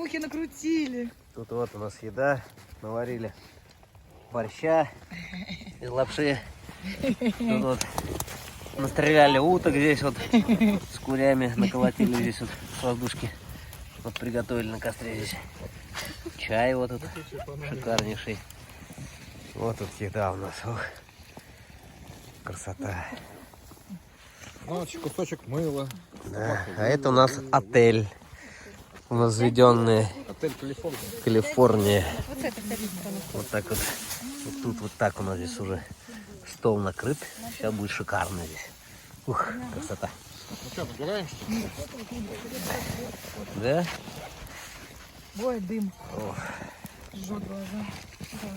Ухи накрутили. Тут вот у нас еда. Наварили борща из лапши. Тут вот настреляли уток здесь вот с курями. Наколотили здесь вот с воздушки. Вот приготовили на костре здесь. Чай вот тут шикарнейший. Вот тут еда у нас. Ух. Красота. Ну, кусочек мыла. Да. А это у нас отель. Возведенный Отель Калифорния. Калифорния. Вот так вот. Вот тут вот так у нас здесь уже стол накрыт. Сейчас будет шикарно здесь. Ух, красота. Ну что, набираем, что ли? Да? Ой, дым. Ох. Жжет глаза. Да.